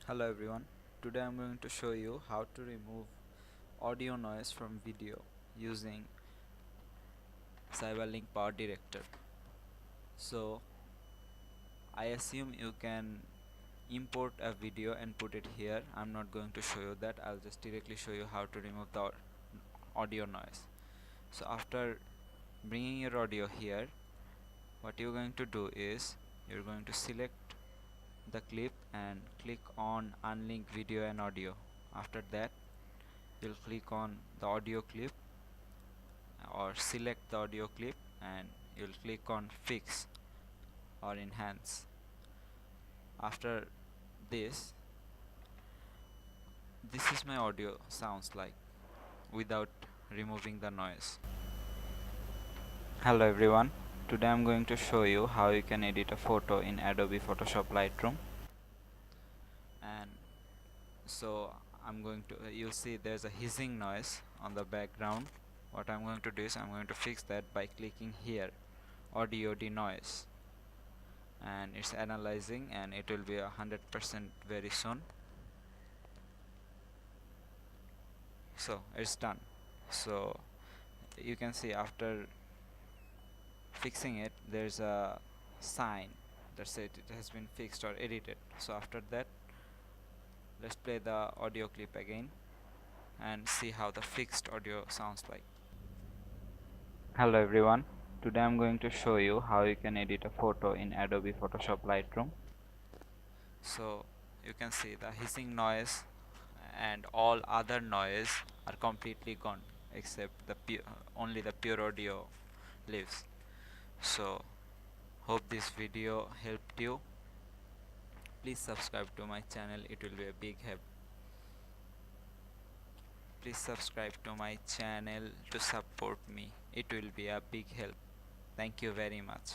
Hello everyone, today I'm going to show you how to remove audio noise from video using Cyberlink Power Director. So I assume you can import a video and put it here. I'm not going to show you that, I'll just directly show you how to remove the audio noise. So after bringing your audio here, what you're going to do is you're going to select the clip and click on unlink video and audio. After that you'll click on the audio clip or select the audio clip and you'll click on fix or enhance. After this is my audio sounds like without removing the noise. Hello everyone, today I'm going to show you how you can edit a photo in Adobe Photoshop Lightroom. And so I'm going to you'll see there's a hissing noise on the background. What I'm going to do is I'm going to fix that by clicking here audio denoise, and it's analyzing and it will be 100% very soon. So it's done. So you can see after fixing it there's a sign that says it has been fixed or edited. So after that let's play the audio clip again and see how the fixed audio sounds like. Hello everyone, today I'm going to show you how you can edit a photo in Adobe Photoshop Lightroom. So you can see the hissing noise and all other noise are completely gone except the only the pure audio lives. So hope this video helped you. Please subscribe to my channel, it will be a big help. Please subscribe to my channel to support me, it will be a big help. Thank you very much.